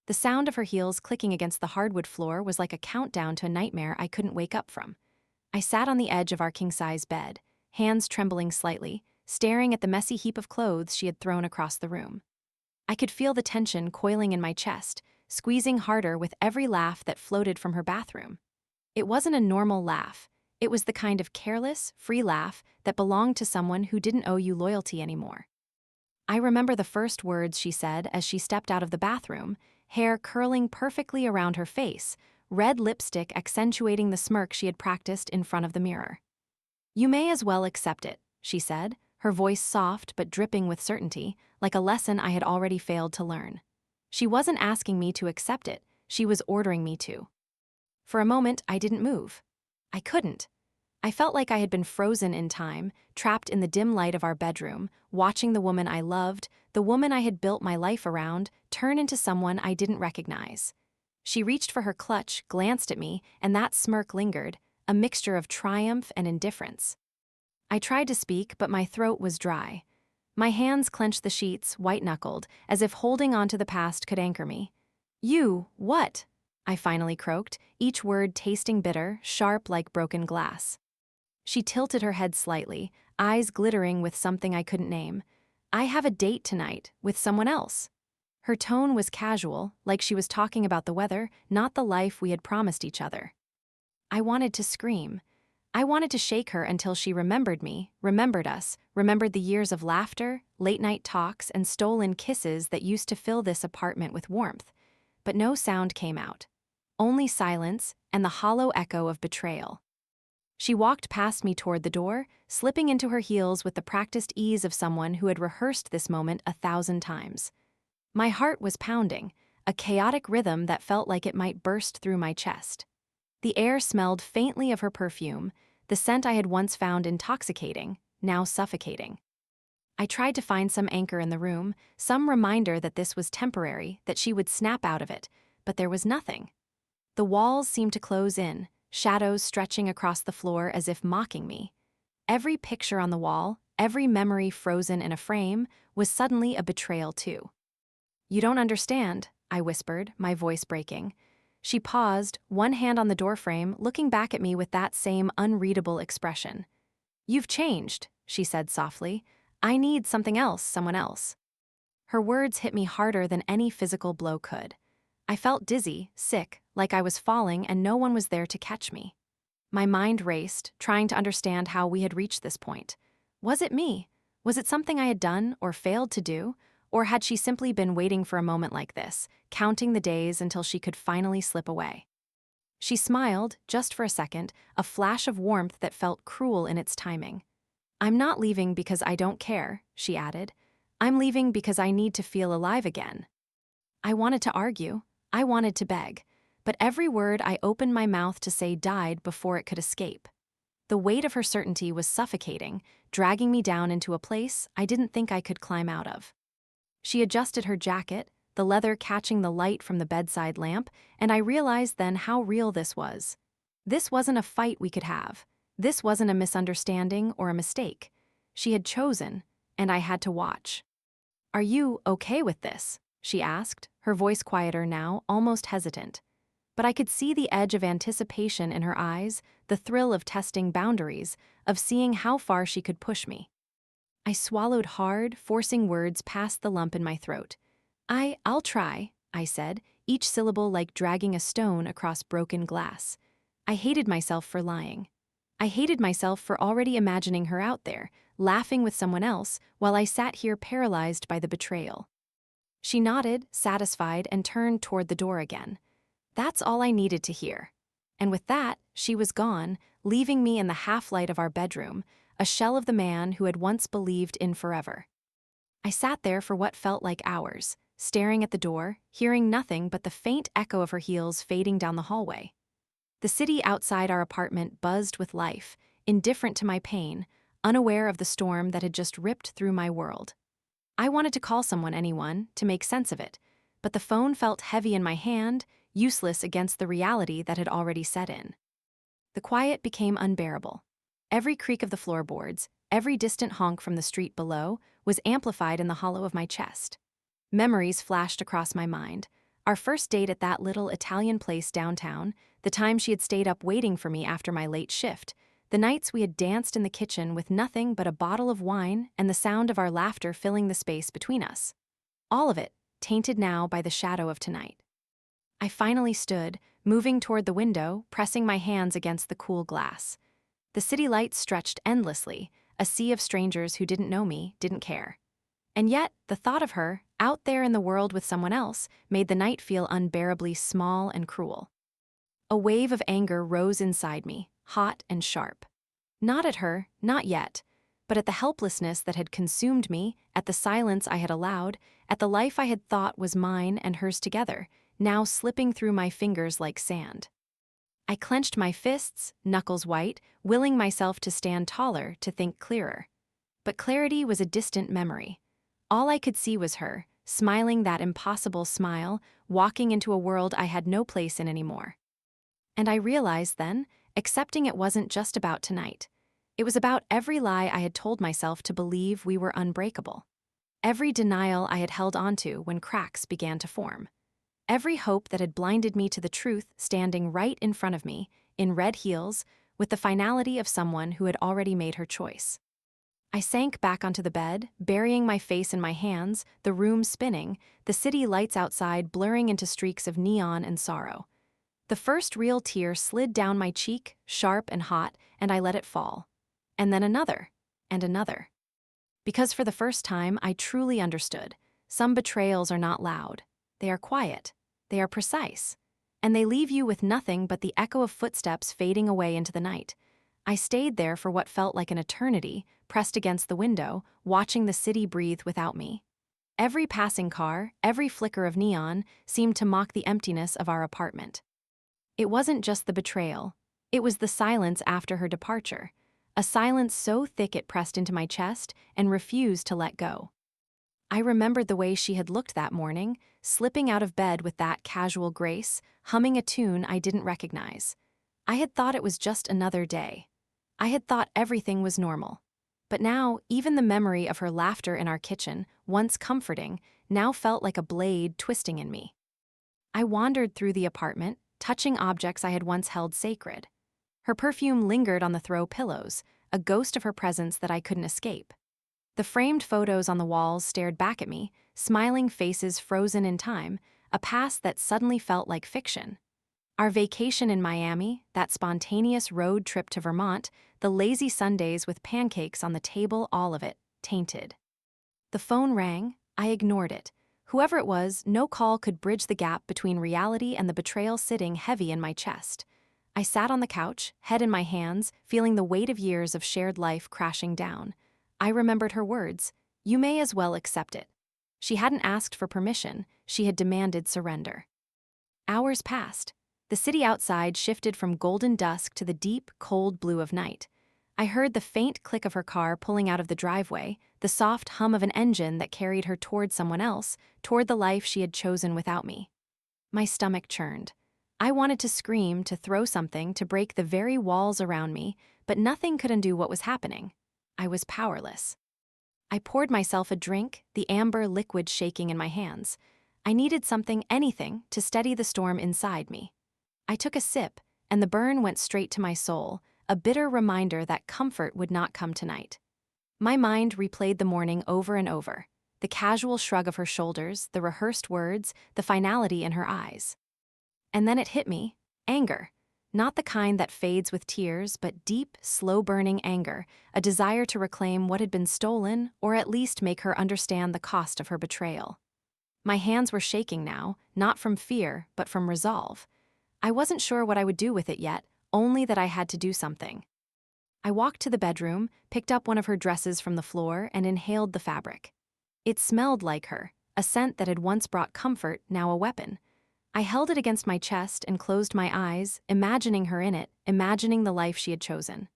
The sound of her heels clicking against the hardwood floor was like a countdown to a nightmare I couldn't wake up from. I sat on the edge of our king-size bed, hands trembling slightly, staring at the messy heap of clothes she had thrown across the room. I could feel the tension coiling in my chest, squeezing harder with every laugh that floated from her bathroom. It wasn't a normal laugh. It was the kind of careless, free laugh that belonged to someone who didn't owe you loyalty anymore. I remember the first words she said as she stepped out of the bathroom, hair curling perfectly around her face, red lipstick accentuating the smirk she had practiced in front of the mirror. "You may as well accept it," she said, her voice soft but dripping with certainty, like a lesson I had already failed to learn. She wasn't asking me to accept it, she was ordering me to. For a moment, I didn't move. I couldn't. I felt like I had been frozen in time, trapped in the dim light of our bedroom, watching the woman I loved, the woman I had built my life around, turn into someone I didn't recognize. She reached for her clutch, glanced at me, and that smirk lingered, a mixture of triumph and indifference. I tried to speak, but my throat was dry. My hands clenched the sheets, white-knuckled, as if holding on to the past could anchor me. "You, what?" I finally croaked, each word tasting bitter, sharp like broken glass. She tilted her head slightly, eyes glittering with something I couldn't name. "I have a date tonight, with someone else." Her tone was casual, like she was talking about the weather, not the life we had promised each other. I wanted to scream. I wanted to shake her until she remembered me, remembered us, remembered the years of laughter, late-night talks, and stolen kisses that used to fill this apartment with warmth. But no sound came out. Only silence and the hollow echo of betrayal. She walked past me toward the door, slipping into her heels with the practiced ease of someone who had rehearsed this moment 1,000 times. My heart was pounding, a chaotic rhythm that felt like it might burst through my chest. The air smelled faintly of her perfume, the scent I had once found intoxicating, now suffocating. I tried to find some anchor in the room, some reminder that this was temporary, that she would snap out of it, but there was nothing. The walls seemed to close in, shadows stretching across the floor as if mocking me. Every picture on the wall, every memory frozen in a frame, was suddenly a betrayal too. "You don't understand," I whispered, my voice breaking. She paused, one hand on the doorframe, looking back at me with that same unreadable expression. "You've changed," she said softly. "I need something else, someone else." Her words hit me harder than any physical blow could. I felt dizzy, sick, like I was falling and no one was there to catch me. My mind raced, trying to understand how we had reached this point. Was it me? Was it something I had done or failed to do? Or had she simply been waiting for a moment like this, counting the days until she could finally slip away? She smiled, just for a second, a flash of warmth that felt cruel in its timing. "I'm not leaving because I don't care," she added. "I'm leaving because I need to feel alive again." I wanted to argue. I wanted to beg. But every word I opened my mouth to say died before it could escape. The weight of her certainty was suffocating, dragging me down into a place I didn't think I could climb out of. She adjusted her jacket, the leather catching the light from the bedside lamp, and I realized then how real this was. This wasn't a fight we could have. This wasn't a misunderstanding or a mistake. She had chosen, and I had to watch. "Are you okay with this?" she asked, her voice quieter now, almost hesitant. But I could see the edge of anticipation in her eyes, the thrill of testing boundaries, of seeing how far she could push me. I swallowed hard, forcing words past the lump in my throat. I'll try," I said, each syllable like dragging a stone across broken glass. I hated myself for lying. I hated myself for already imagining her out there, laughing with someone else, while I sat here paralyzed by the betrayal. She nodded, satisfied, and turned toward the door again. That's all I needed to hear. And with that, she was gone, leaving me in the half-light of our bedroom, a shell of the man who had once believed in forever. I sat there for what felt like hours, staring at the door, hearing nothing but the faint echo of her heels fading down the hallway. The city outside our apartment buzzed with life, indifferent to my pain, unaware of the storm that had just ripped through my world. I wanted to call anyone, to make sense of it, but the phone felt heavy in my hand, useless against the reality that had already set in. The quiet became unbearable. Every creak of the floorboards, every distant honk from the street below, was amplified in the hollow of my chest. Memories flashed across my mind. Our first date at that little Italian place downtown, the time she had stayed up waiting for me after my late shift, the nights we had danced in the kitchen with nothing but a bottle of wine and the sound of our laughter filling the space between us. All of it tainted now by the shadow of tonight. I finally stood, moving toward the window, pressing my hands against the cool glass. The city lights stretched endlessly, a sea of strangers who didn't know me, didn't care. And yet, the thought of her, out there in the world with someone else, made the night feel unbearably small and cruel. A wave of anger rose inside me, hot and sharp. Not at her, not yet, but at the helplessness that had consumed me, at the silence I had allowed, at the life I had thought was mine and hers together, now slipping through my fingers like sand. I clenched my fists, knuckles white, willing myself to stand taller, to think clearer. But clarity was a distant memory. All I could see was her, smiling that impossible smile, walking into a world I had no place in anymore. And I realized then, accepting it wasn't just about tonight. It was about every lie I had told myself to believe we were unbreakable. Every denial I had held onto when cracks began to form. Every hope that had blinded me to the truth standing right in front of me, in red heels, with the finality of someone who had already made her choice. I sank back onto the bed, burying my face in my hands, the room spinning, the city lights outside blurring into streaks of neon and sorrow. The first real tear slid down my cheek, sharp and hot, and I let it fall. And then another, and another. Because for the first time, I truly understood. Some betrayals are not loud. They are quiet. They are precise. And they leave you with nothing but the echo of footsteps fading away into the night. I stayed there for what felt like an eternity, pressed against the window, watching the city breathe without me. Every passing car, every flicker of neon, seemed to mock the emptiness of our apartment. It wasn't just the betrayal. It was the silence after her departure. A silence so thick it pressed into my chest and refused to let go. I remembered the way she had looked that morning, slipping out of bed with that casual grace, humming a tune I didn't recognize. I had thought it was just another day. I had thought everything was normal. But now, even the memory of her laughter in our kitchen, once comforting, now felt like a blade twisting in me. I wandered through the apartment, touching objects I had once held sacred. Her perfume lingered on the throw pillows, a ghost of her presence that I couldn't escape. The framed photos on the walls stared back at me, smiling faces frozen in time, a past that suddenly felt like fiction. Our vacation in Miami, that spontaneous road trip to Vermont, the lazy Sundays with pancakes on the table, all of it, tainted. The phone rang. I ignored it. Whoever it was, no call could bridge the gap between reality and the betrayal sitting heavy in my chest. I sat on the couch, head in my hands, feeling the weight of years of shared life crashing down. I remembered her words, "You may as well accept it." She hadn't asked for permission, she had demanded surrender. Hours passed. The city outside shifted from golden dusk to the deep, cold blue of night. I heard the faint click of her car pulling out of the driveway, the soft hum of an engine that carried her toward someone else, toward the life she had chosen without me. My stomach churned. I wanted to scream, to throw something, to break the very walls around me, but nothing could undo what was happening. I was powerless. I poured myself a drink, the amber liquid shaking in my hands. I needed something, anything, to steady the storm inside me. I took a sip, and the burn went straight to my soul, a bitter reminder that comfort would not come tonight. My mind replayed the morning over and over, the casual shrug of her shoulders, the rehearsed words, the finality in her eyes. And then it hit me, anger. Not the kind that fades with tears, but deep, slow-burning anger, a desire to reclaim what had been stolen, or at least make her understand the cost of her betrayal. My hands were shaking now, not from fear, but from resolve. I wasn't sure what I would do with it yet, only that I had to do something. I walked to the bedroom, picked up one of her dresses from the floor, and inhaled the fabric. It smelled like her, a scent that had once brought comfort, now a weapon. I held it against my chest and closed my eyes, imagining her in it, imagining the life she had chosen.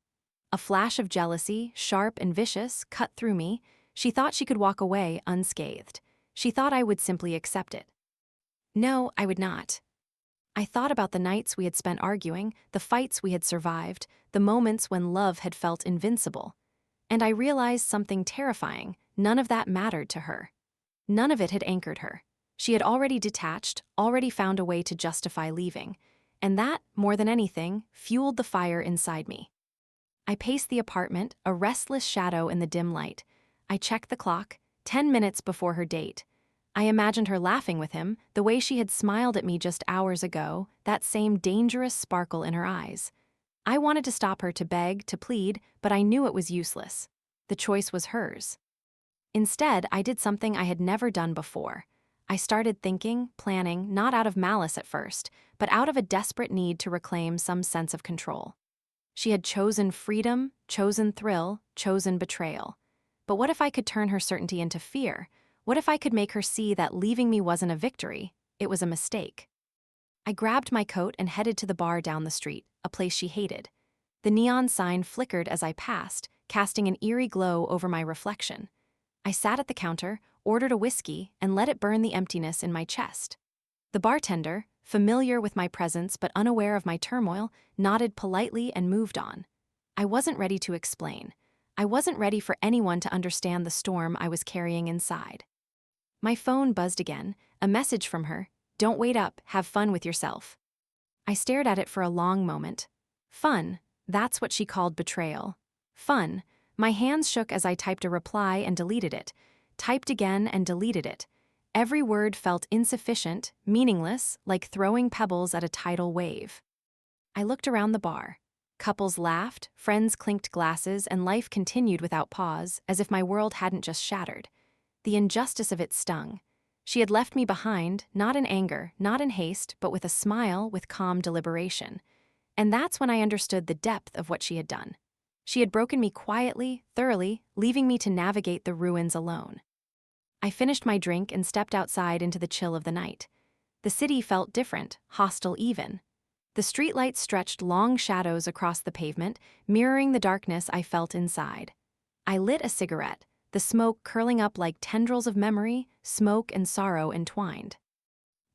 A flash of jealousy, sharp and vicious, cut through me. She thought she could walk away unscathed. She thought I would simply accept it. No, I would not. I thought about the nights we had spent arguing, the fights we had survived, the moments when love had felt invincible. And I realized something terrifying. None of that mattered to her. None of it had anchored her. She had already detached, already found a way to justify leaving, and that, more than anything, fueled the fire inside me. I paced the apartment, a restless shadow in the dim light. I checked the clock, 10 minutes before her date. I imagined her laughing with him, the way she had smiled at me just hours ago, that same dangerous sparkle in her eyes. I wanted to stop her, to beg, to plead, but I knew it was useless. The choice was hers. Instead, I did something I had never done before. I started thinking, planning, not out of malice at first, but out of a desperate need to reclaim some sense of control. She had chosen freedom, chosen thrill, chosen betrayal. But what if I could turn her certainty into fear? What if I could make her see that leaving me wasn't a victory, it was a mistake? I grabbed my coat and headed to the bar down the street, a place she hated. The neon sign flickered as I passed, casting an eerie glow over my reflection. I sat at the counter, ordered a whiskey, and let it burn the emptiness in my chest. The bartender, familiar with my presence but unaware of my turmoil, nodded politely and moved on. I wasn't ready to explain. I wasn't ready for anyone to understand the storm I was carrying inside. My phone buzzed again, a message from her: "Don't wait up, have fun with yourself." I stared at it for a long moment. Fun, that's what she called betrayal. Fun. My hands shook as I typed a reply and deleted it, typed again and deleted it. Every word felt insufficient, meaningless, like throwing pebbles at a tidal wave. I looked around the bar. Couples laughed, friends clinked glasses, and life continued without pause, as if my world hadn't just shattered. The injustice of it stung. She had left me behind, not in anger, not in haste, but with a smile, with calm deliberation. And that's when I understood the depth of what she had done. She had broken me quietly, thoroughly, leaving me to navigate the ruins alone. I finished my drink and stepped outside into the chill of the night. The city felt different, hostile even. The streetlights stretched long shadows across the pavement, mirroring the darkness I felt inside. I lit a cigarette, the smoke curling up like tendrils of memory, smoke and sorrow entwined.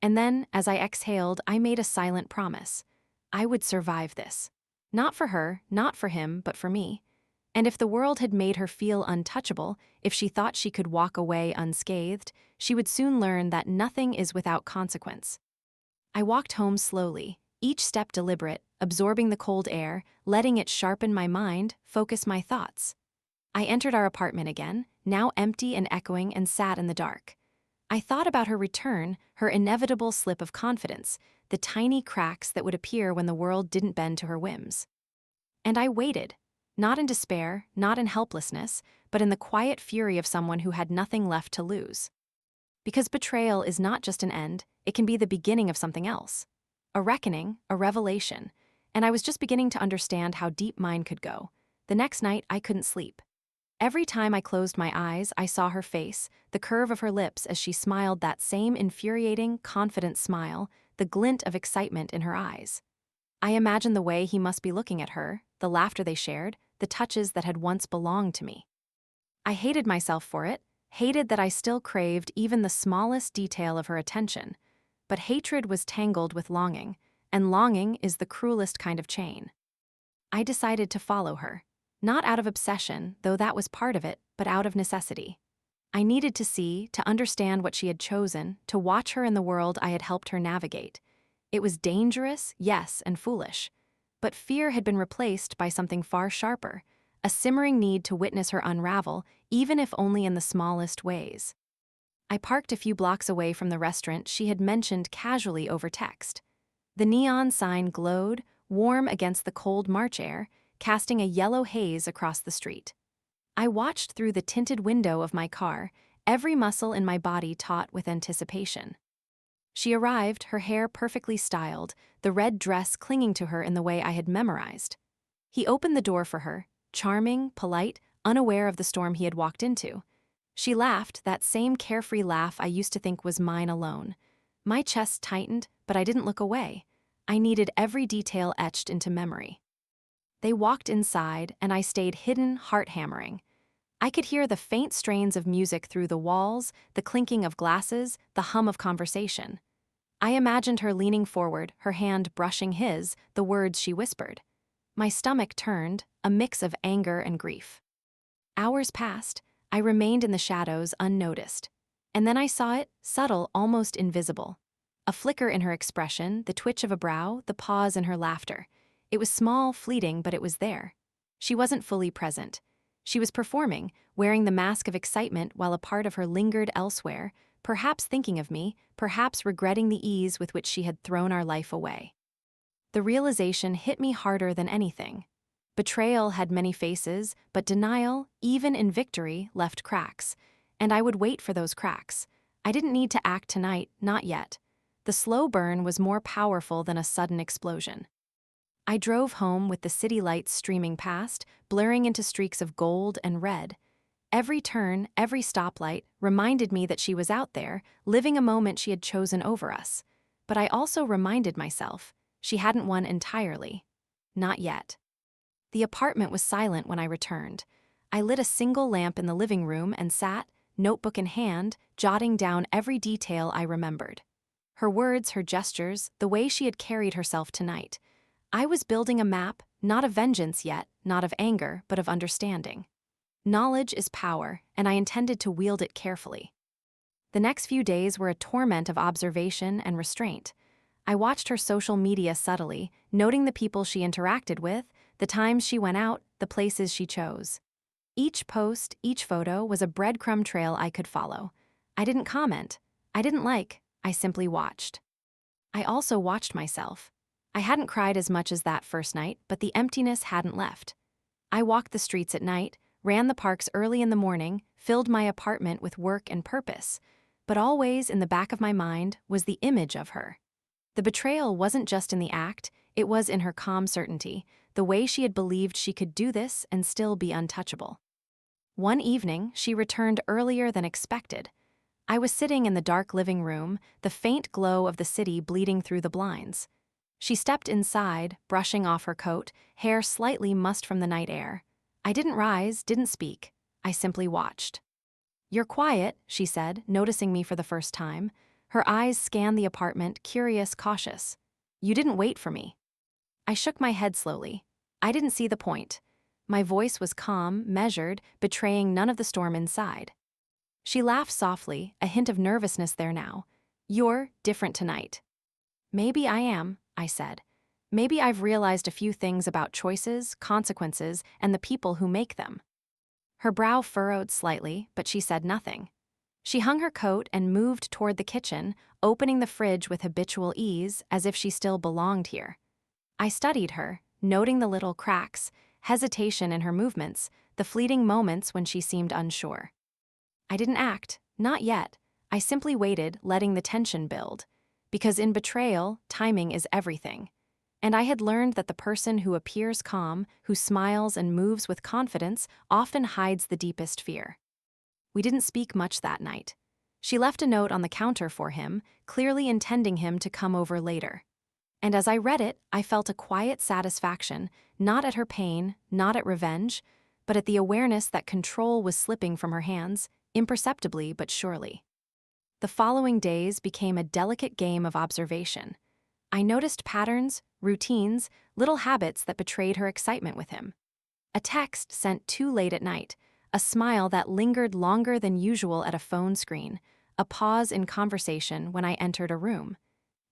And then, as I exhaled, I made a silent promise. I would survive this. Not for her, not for him, but for me. And if the world had made her feel untouchable, if she thought she could walk away unscathed, she would soon learn that nothing is without consequence. I walked home slowly, each step deliberate, absorbing the cold air, letting it sharpen my mind, focus my thoughts. I entered our apartment again, now empty and echoing, and sat in the dark. I thought about her return, her inevitable slip of confidence, the tiny cracks that would appear when the world didn't bend to her whims. And I waited, not in despair, not in helplessness, but in the quiet fury of someone who had nothing left to lose. Because betrayal is not just an end, it can be the beginning of something else. A reckoning, a revelation, and I was just beginning to understand how deep mine could go. The next night, I couldn't sleep. Every time I closed my eyes, I saw her face, the curve of her lips as she smiled, that same infuriating, confident smile, the glint of excitement in her eyes. I imagined the way he must be looking at her, the laughter they shared, the touches that had once belonged to me. I hated myself for it, hated that I still craved even the smallest detail of her attention. But hatred was tangled with longing, and longing is the cruelest kind of chain. I decided to follow her. Not out of obsession, though that was part of it, but out of necessity. I needed to see, to understand what she had chosen, to watch her in the world I had helped her navigate. It was dangerous, yes, and foolish. But fear had been replaced by something far sharper, a simmering need to witness her unravel, even if only in the smallest ways. I parked a few blocks away from the restaurant she had mentioned casually over text. The neon sign glowed, warm against the cold March air, casting a yellow haze across the street. I watched through the tinted window of my car, every muscle in my body taut with anticipation. She arrived, her hair perfectly styled, the red dress clinging to her in the way I had memorized. He opened the door for her, charming, polite, unaware of the storm he had walked into. She laughed, that same carefree laugh I used to think was mine alone. My chest tightened, but I didn't look away. I needed every detail etched into memory. They walked inside, and I stayed hidden, heart-hammering. I could hear the faint strains of music through the walls, the clinking of glasses, the hum of conversation. I imagined her leaning forward, her hand brushing his, the words she whispered. My stomach turned, a mix of anger and grief. Hours passed. I remained in the shadows unnoticed. And then I saw it, subtle, almost invisible. A flicker in her expression, the twitch of a brow, the pause in her laughter. It was small, fleeting, but it was there. She wasn't fully present. She was performing, wearing the mask of excitement while a part of her lingered elsewhere, perhaps thinking of me, perhaps regretting the ease with which she had thrown our life away. The realization hit me harder than anything. Betrayal had many faces, but denial, even in victory, left cracks. And I would wait for those cracks. I didn't need to act tonight, not yet. The slow burn was more powerful than a sudden explosion. I drove home with the city lights streaming past, blurring into streaks of gold and red. Every turn, every stoplight reminded me that she was out there, living a moment she had chosen over us. But I also reminded myself, she hadn't won entirely. Not yet. The apartment was silent when I returned. I lit a single lamp in the living room and sat, notebook in hand, jotting down every detail I remembered. Her words, her gestures, the way she had carried herself tonight. I was building a map, not of vengeance yet, not of anger, but of understanding. Knowledge is power, and I intended to wield it carefully. The next few days were a torment of observation and restraint. I watched her social media subtly, noting the people she interacted with, the times she went out, the places she chose. Each post, each photo was a breadcrumb trail I could follow. I didn't comment. I didn't like. I simply watched. I also watched myself. I hadn't cried as much as that first night, but the emptiness hadn't left. I walked the streets at night, ran the parks early in the morning, filled my apartment with work and purpose. But always in the back of my mind was the image of her. The betrayal wasn't just in the act, it was in her calm certainty, the way she had believed she could do this and still be untouchable. One evening, she returned earlier than expected. I was sitting in the dark living room, the faint glow of the city bleeding through the blinds. She stepped inside, brushing off her coat, hair slightly mussed from the night air. I didn't rise, didn't speak. I simply watched. "You're quiet," she said, noticing me for the first time. Her eyes scanned the apartment, curious, cautious. "You didn't wait for me." I shook my head slowly. I didn't see the point. My voice was calm, measured, betraying none of the storm inside. She laughed softly, a hint of nervousness there now. "You're different tonight." "Maybe I am," I said. "Maybe I've realized a few things about choices, consequences, and the people who make them." Her brow furrowed slightly, but she said nothing. She hung her coat and moved toward the kitchen, opening the fridge with habitual ease, as if she still belonged here. I studied her, noting the little cracks, hesitation in her movements, the fleeting moments when she seemed unsure. I didn't act, not yet. I simply waited, letting the tension build. Because in betrayal, timing is everything. And I had learned that the person who appears calm, who smiles and moves with confidence, often hides the deepest fear. We didn't speak much that night. She left a note on the counter for him, clearly intending him to come over later. And as I read it, I felt a quiet satisfaction, not at her pain, not at revenge, but at the awareness that control was slipping from her hands, imperceptibly but surely. The following days became a delicate game of observation. I noticed patterns, routines, little habits that betrayed her excitement with him. A text sent too late at night, a smile that lingered longer than usual at a phone screen, a pause in conversation when I entered a room.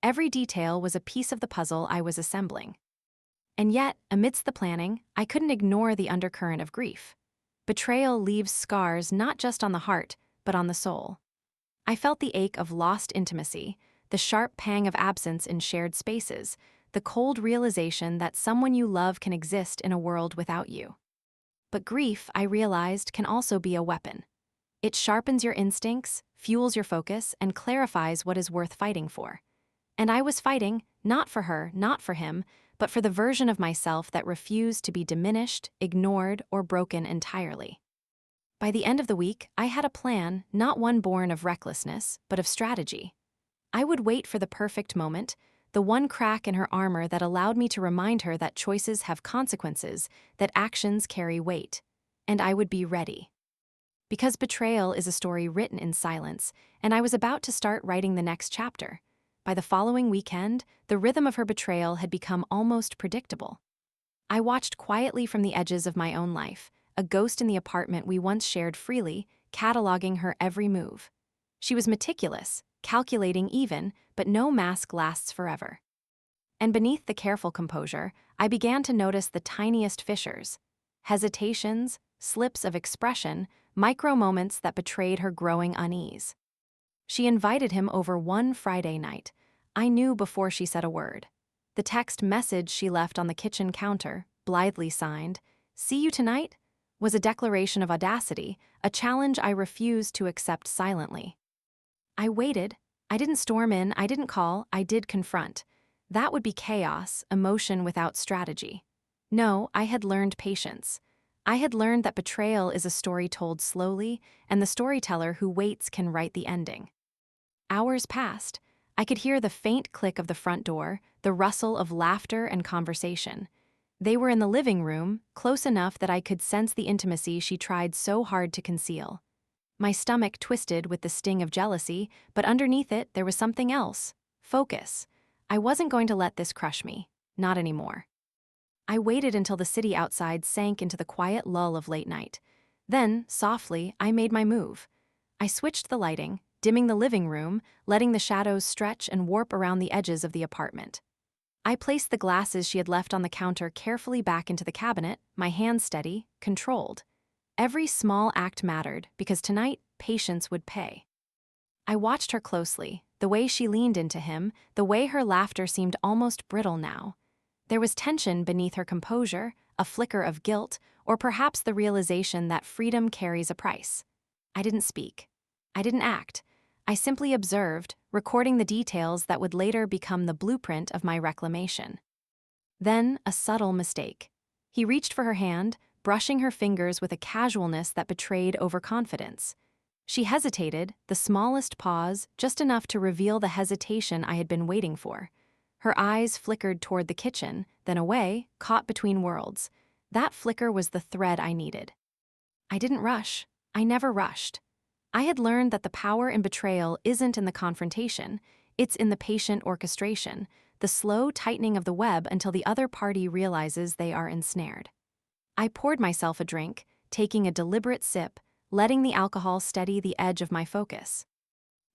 Every detail was a piece of the puzzle I was assembling. And yet, amidst the planning, I couldn't ignore the undercurrent of grief. Betrayal leaves scars not just on the heart, but on the soul. I felt the ache of lost intimacy, the sharp pang of absence in shared spaces, the cold realization that someone you love can exist in a world without you. But grief, I realized, can also be a weapon. It sharpens your instincts, fuels your focus, and clarifies what is worth fighting for. And I was fighting, not for her, not for him, but for the version of myself that refused to be diminished, ignored, or broken entirely. By the end of the week, I had a plan, not one born of recklessness, but of strategy. I would wait for the perfect moment, the one crack in her armor that allowed me to remind her that choices have consequences, that actions carry weight. And I would be ready. Because betrayal is a story written in silence, and I was about to start writing the next chapter. By the following weekend, the rhythm of her betrayal had become almost predictable. I watched quietly from the edges of my own life, a ghost in the apartment we once shared freely, cataloging her every move. She was meticulous, calculating even, but no mask lasts forever. And beneath the careful composure, I began to notice the tiniest fissures, hesitations, slips of expression, micro moments that betrayed her growing unease. She invited him over one Friday night. I knew before she said a word. The text message she left on the kitchen counter, blithely signed, "See you tonight," was a declaration of audacity, a challenge I refused to accept silently. I waited. I didn't storm in, I didn't call, I did confront. That would be chaos, emotion without strategy. No, I had learned patience. I had learned that betrayal is a story told slowly, and the storyteller who waits can write the ending. Hours passed. I could hear the faint click of the front door, the rustle of laughter and conversation. They were in the living room, close enough that I could sense the intimacy she tried so hard to conceal. My stomach twisted with the sting of jealousy, but underneath it there was something else. Focus. I wasn't going to let this crush me. Not anymore. I waited until the city outside sank into the quiet lull of late night. Then, softly, I made my move. I switched the lighting, dimming the living room, letting the shadows stretch and warp around the edges of the apartment. I placed the glasses she had left on the counter carefully back into the cabinet, my hands steady, controlled. Every small act mattered, because tonight, patience would pay. I watched her closely, the way she leaned into him, the way her laughter seemed almost brittle now. There was tension beneath her composure, a flicker of guilt, or perhaps the realization that freedom carries a price. I didn't speak. I didn't act. I simply observed, recording the details that would later become the blueprint of my reclamation. Then, a subtle mistake. He reached for her hand, brushing her fingers with a casualness that betrayed overconfidence. She hesitated, the smallest pause, just enough to reveal the hesitation I had been waiting for. Her eyes flickered toward the kitchen, then away, caught between worlds. That flicker was the thread I needed. I didn't rush. I never rushed. I had learned that the power in betrayal isn't in the confrontation, it's in the patient orchestration, the slow tightening of the web until the other party realizes they are ensnared. I poured myself a drink, taking a deliberate sip, letting the alcohol steady the edge of my focus.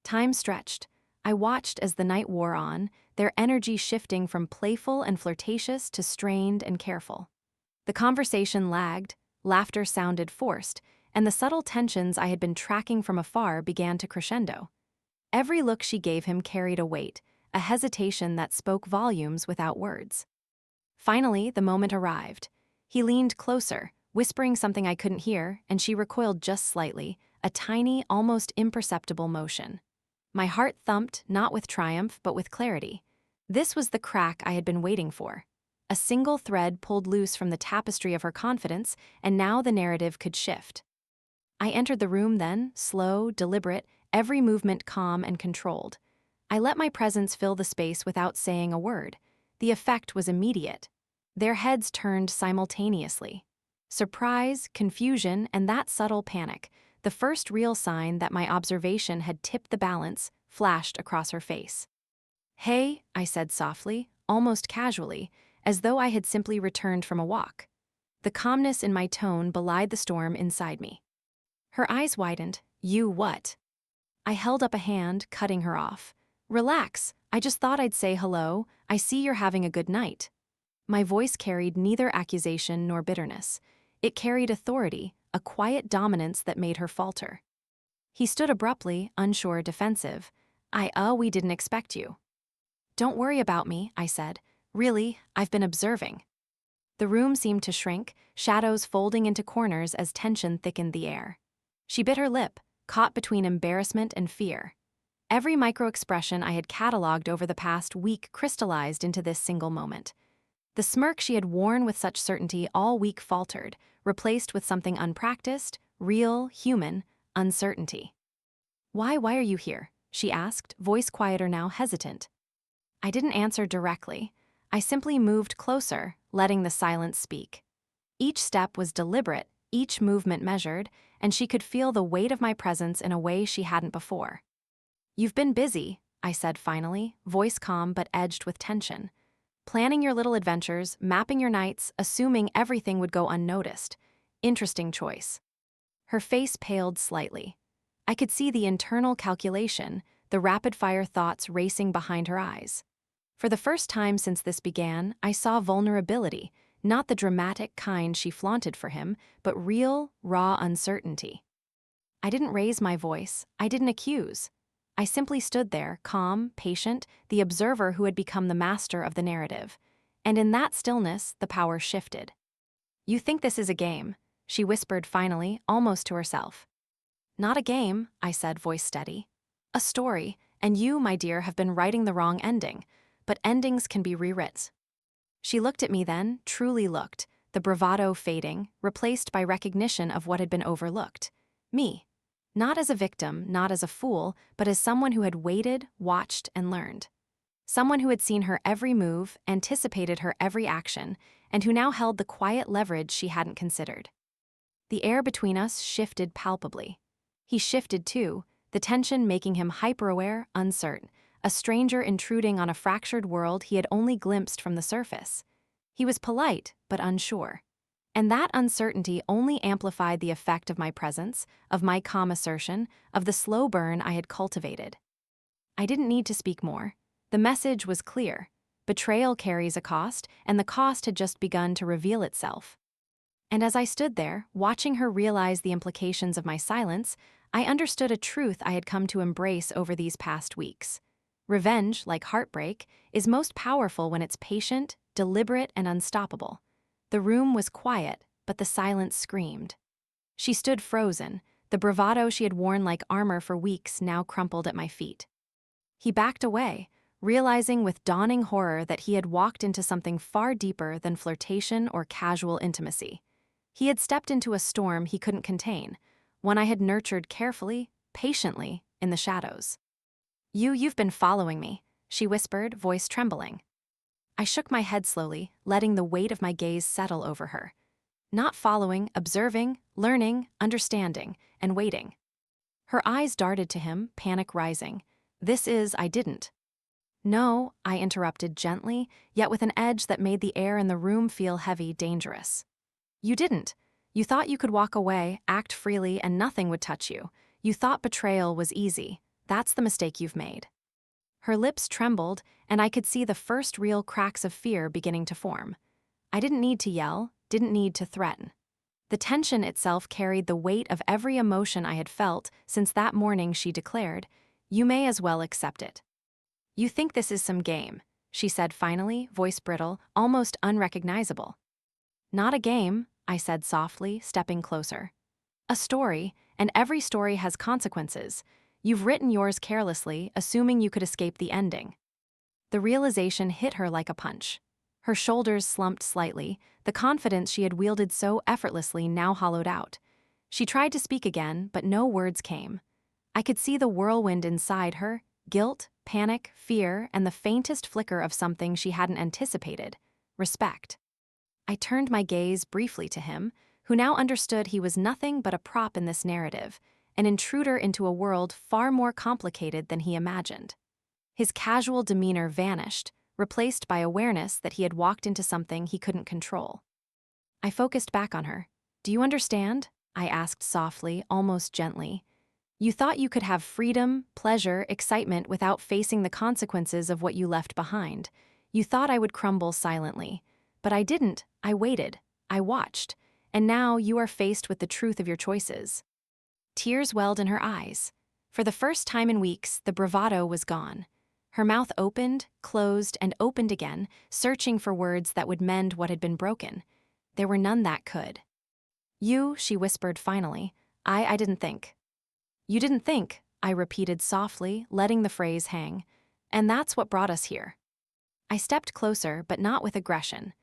Time stretched. I watched as the night wore on, their energy shifting from playful and flirtatious to strained and careful. The conversation lagged, laughter sounded forced, and the subtle tensions I had been tracking from afar began to crescendo. Every look she gave him carried a weight, a hesitation that spoke volumes without words. Finally, the moment arrived. He leaned closer, whispering something I couldn't hear, and she recoiled just slightly, a tiny, almost imperceptible motion. My heart thumped, not with triumph, but with clarity. This was the crack I had been waiting for. A single thread pulled loose from the tapestry of her confidence, and now the narrative could shift. I entered the room then, slow, deliberate, every movement calm and controlled. I let my presence fill the space without saying a word. The effect was immediate. Their heads turned simultaneously. Surprise, confusion, and that subtle panic, the first real sign that my observation had tipped the balance, flashed across her face. "Hey," I said softly, almost casually, as though I had simply returned from a walk. The calmness in my tone belied the storm inside me. Her eyes widened. "You what?" I held up a hand, cutting her off. "Relax, I just thought I'd say hello. I see you're having a good night." My voice carried neither accusation nor bitterness. It carried authority, a quiet dominance that made her falter. He stood abruptly, unsure, defensive. We didn't expect you." "Don't worry about me," I said. "Really, I've been observing." The room seemed to shrink, shadows folding into corners as tension thickened the air. She bit her lip, caught between embarrassment and fear. Every micro-expression I had cataloged over the past week crystallized into this single moment. The smirk she had worn with such certainty all week faltered, replaced with something unpracticed, real, human, uncertainty. Why are you here?" she asked, voice quieter now, hesitant. I didn't answer directly. I simply moved closer, letting the silence speak. Each step was deliberate, each movement measured, and she could feel the weight of my presence in a way she hadn't before. "You've been busy," I said finally, voice calm but edged with tension. "Planning your little adventures, mapping your nights, assuming everything would go unnoticed. Interesting choice." Her face paled slightly. I could see the internal calculation, the rapid-fire thoughts racing behind her eyes. For the first time since this began, I saw vulnerability, not the dramatic kind she flaunted for him, but real, raw uncertainty. I didn't raise my voice, I didn't accuse. I simply stood there, calm, patient, the observer who had become the master of the narrative. And in that stillness, the power shifted. "You think this is a game," she whispered finally, almost to herself. "Not a game," I said, voice steady. "A story, and you, my dear, have been writing the wrong ending. But endings can be rewritten." She looked at me then, truly looked, the bravado fading, replaced by recognition of what had been overlooked. Me. Not as a victim, not as a fool, but as someone who had waited, watched, and learned. Someone who had seen her every move, anticipated her every action, and who now held the quiet leverage she hadn't considered. The air between us shifted palpably. He shifted too, the tension making him hyper-aware, uncertain, a stranger intruding on a fractured world he had only glimpsed from the surface. He was polite, but unsure. And that uncertainty only amplified the effect of my presence, of my calm assertion, of the slow burn I had cultivated. I didn't need to speak more. The message was clear. Betrayal carries a cost, and the cost had just begun to reveal itself. And as I stood there, watching her realize the implications of my silence, I understood a truth I had come to embrace over these past weeks. Revenge, like heartbreak, is most powerful when it's patient, deliberate, and unstoppable. The room was quiet, but the silence screamed. She stood frozen, the bravado she had worn like armor for weeks now crumpled at my feet. He backed away, realizing with dawning horror that he had walked into something far deeper than flirtation or casual intimacy. He had stepped into a storm he couldn't contain, one I had nurtured carefully, patiently, in the shadows. You've been following me," she whispered, voice trembling. I shook my head slowly, letting the weight of my gaze settle over her. Not following, observing, learning, understanding, and waiting. Her eyes darted to him, panic rising. I didn't. "No," I interrupted gently, yet with an edge that made the air in the room feel heavy, dangerous. "You didn't. You thought you could walk away, act freely, and nothing would touch you. You thought betrayal was easy. That's the mistake you've made." Her lips trembled, and I could see the first real cracks of fear beginning to form. I didn't need to yell, didn't need to threaten. The tension itself carried the weight of every emotion I had felt since that morning she declared, "You may as well accept it." "You think this is some game," she said finally, voice brittle, almost unrecognizable. "Not a game," I said softly, stepping closer. "A story, and every story has consequences. You've written yours carelessly, assuming you could escape the ending." The realization hit her like a punch. Her shoulders slumped slightly, the confidence she had wielded so effortlessly now hollowed out. She tried to speak again, but no words came. I could see the whirlwind inside her, guilt, panic, fear, and the faintest flicker of something she hadn't anticipated, respect. I turned my gaze briefly to him, who now understood he was nothing but a prop in this narrative, an intruder into a world far more complicated than he imagined. His casual demeanor vanished, replaced by awareness that he had walked into something he couldn't control. I focused back on her. "Do you understand?" I asked softly, almost gently. "You thought you could have freedom, pleasure, excitement without facing the consequences of what you left behind. You thought I would crumble silently. But I didn't. I waited. I watched. And now you are faced with the truth of your choices." Tears welled in her eyes. For the first time in weeks, the bravado was gone. Her mouth opened, closed, and opened again, searching for words that would mend what had been broken. There were none that could. She whispered finally. I didn't think." "You didn't think," I repeated softly, letting the phrase hang. "And that's what brought us here." I stepped closer, but not with aggression.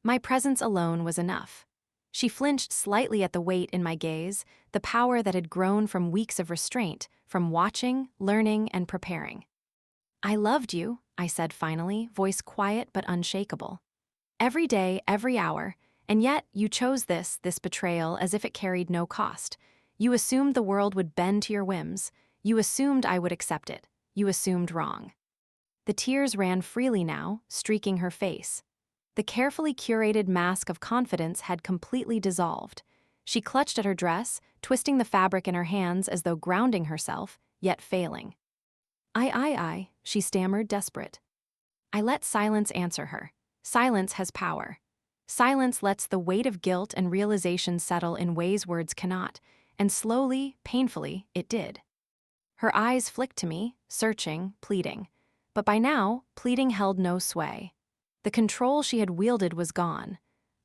My presence alone was enough. She flinched slightly at the weight in my gaze, the power that had grown from weeks of restraint, from watching, learning, and preparing. "I loved you," I said finally, voice quiet but unshakable. "Every day, every hour, and yet you chose this betrayal as if it carried no cost. You assumed the world would bend to your whims. You assumed I would accept it. You assumed wrong." The tears ran freely now, streaking her face. The carefully curated mask of confidence had completely dissolved. She clutched at her dress, twisting the fabric in her hands as though grounding herself, yet failing. I, she stammered, desperate. I let silence answer her. Silence has power. Silence lets the weight of guilt and realization settle in ways words cannot, and slowly, painfully, it did. Her eyes flicked to me, searching, pleading. But by now, pleading held no sway. The control she had wielded was gone.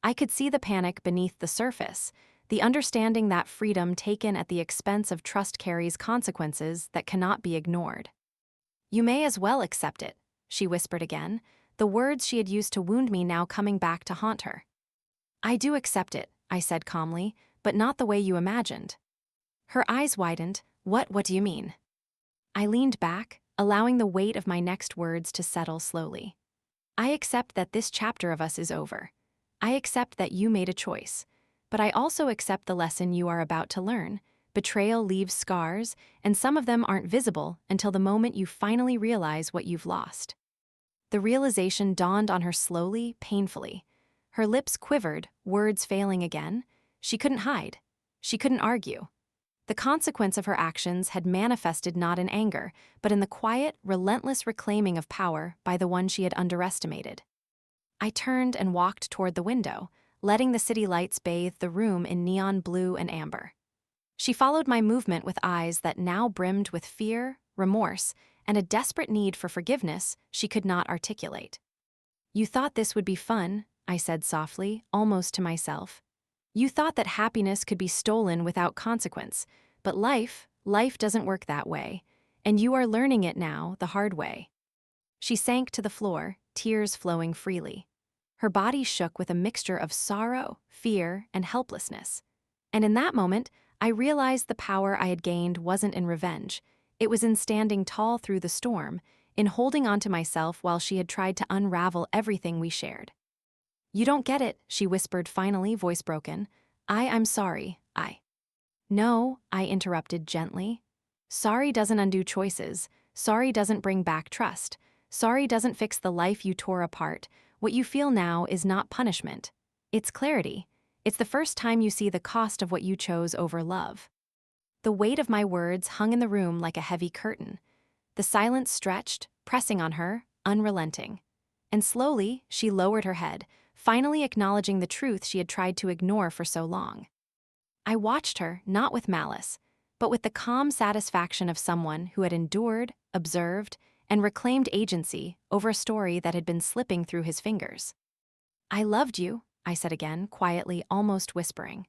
I could see the panic beneath the surface, the understanding that freedom taken at the expense of trust carries consequences that cannot be ignored. You may as well accept it, she whispered again, the words she had used to wound me now coming back to haunt her. I do accept it, I said calmly, but not the way you imagined. Her eyes widened. What do you mean? I leaned back, allowing the weight of my next words to settle slowly. I accept that this chapter of us is over. I accept that you made a choice. But I also accept the lesson you are about to learn. Betrayal leaves scars, and some of them aren't visible until the moment you finally realize what you've lost. The realization dawned on her slowly, painfully. Her lips quivered, words failing again. She couldn't hide. She couldn't argue. The consequence of her actions had manifested not in anger, but in the quiet, relentless reclaiming of power by the one she had underestimated. I turned and walked toward the window, letting the city lights bathe the room in neon blue and amber. She followed my movement with eyes that now brimmed with fear, remorse, and a desperate need for forgiveness she could not articulate. You thought this would be fun, I said softly, almost to myself. You thought that happiness could be stolen without consequence, but life doesn't work that way, and you are learning it now the hard way. She sank to the floor, tears flowing freely. Her body shook with a mixture of sorrow, fear, and helplessness. And in that moment, I realized the power I had gained wasn't in revenge. It was in standing tall through the storm, in holding on to myself while she had tried to unravel everything we shared. You don't get it, she whispered finally, voice broken. I'm sorry, No, I interrupted gently. Sorry doesn't undo choices. Sorry doesn't bring back trust. Sorry doesn't fix the life you tore apart. What you feel now is not punishment. It's clarity. It's the first time you see the cost of what you chose over love. The weight of my words hung in the room like a heavy curtain. The silence stretched, pressing on her, unrelenting. And slowly, she lowered her head, finally acknowledging the truth she had tried to ignore for so long. I watched her, not with malice, but with the calm satisfaction of someone who had endured, observed, and reclaimed agency over a story that had been slipping through his fingers. I loved you, I said again, quietly, almost whispering.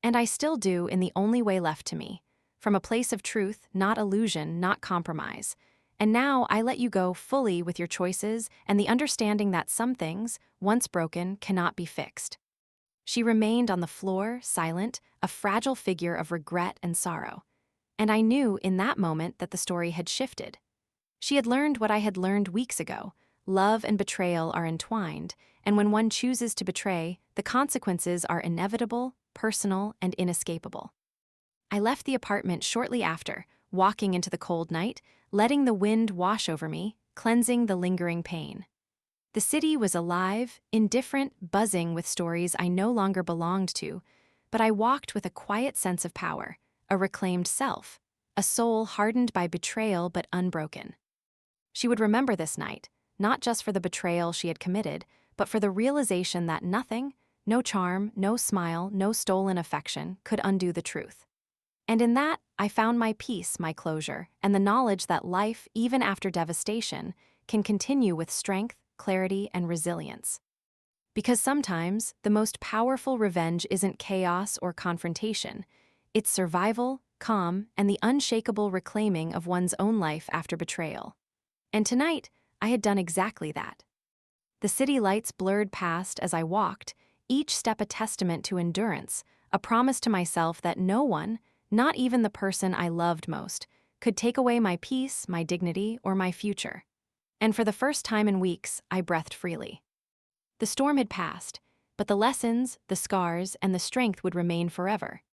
And I still do in the only way left to me, from a place of truth, not illusion, not compromise. And now I let you go fully with your choices and the understanding that some things, once broken, cannot be fixed. She remained on the floor, silent, a fragile figure of regret and sorrow. And I knew in that moment that the story had shifted. She had learned what I had learned weeks ago. Love and betrayal are entwined, and when one chooses to betray, the consequences are inevitable, personal, and inescapable. I left the apartment shortly after, walking into the cold night, letting the wind wash over me, cleansing the lingering pain. The city was alive, indifferent, buzzing with stories I no longer belonged to, but I walked with a quiet sense of power, a reclaimed self, a soul hardened by betrayal but unbroken. She would remember this night, not just for the betrayal she had committed, but for the realization that nothing, no charm, no smile, no stolen affection, could undo the truth. And in that, I found my peace, my closure, and the knowledge that life, even after devastation, can continue with strength, clarity, and resilience. Because sometimes, the most powerful revenge isn't chaos or confrontation. It's survival, calm, and the unshakable reclaiming of one's own life after betrayal. And tonight, I had done exactly that. The city lights blurred past as I walked, each step a testament to endurance, a promise to myself that no one, not even the person I loved most, could take away my peace, my dignity, or my future. And for the first time in weeks, I breathed freely. The storm had passed, but the lessons, the scars, and the strength would remain forever.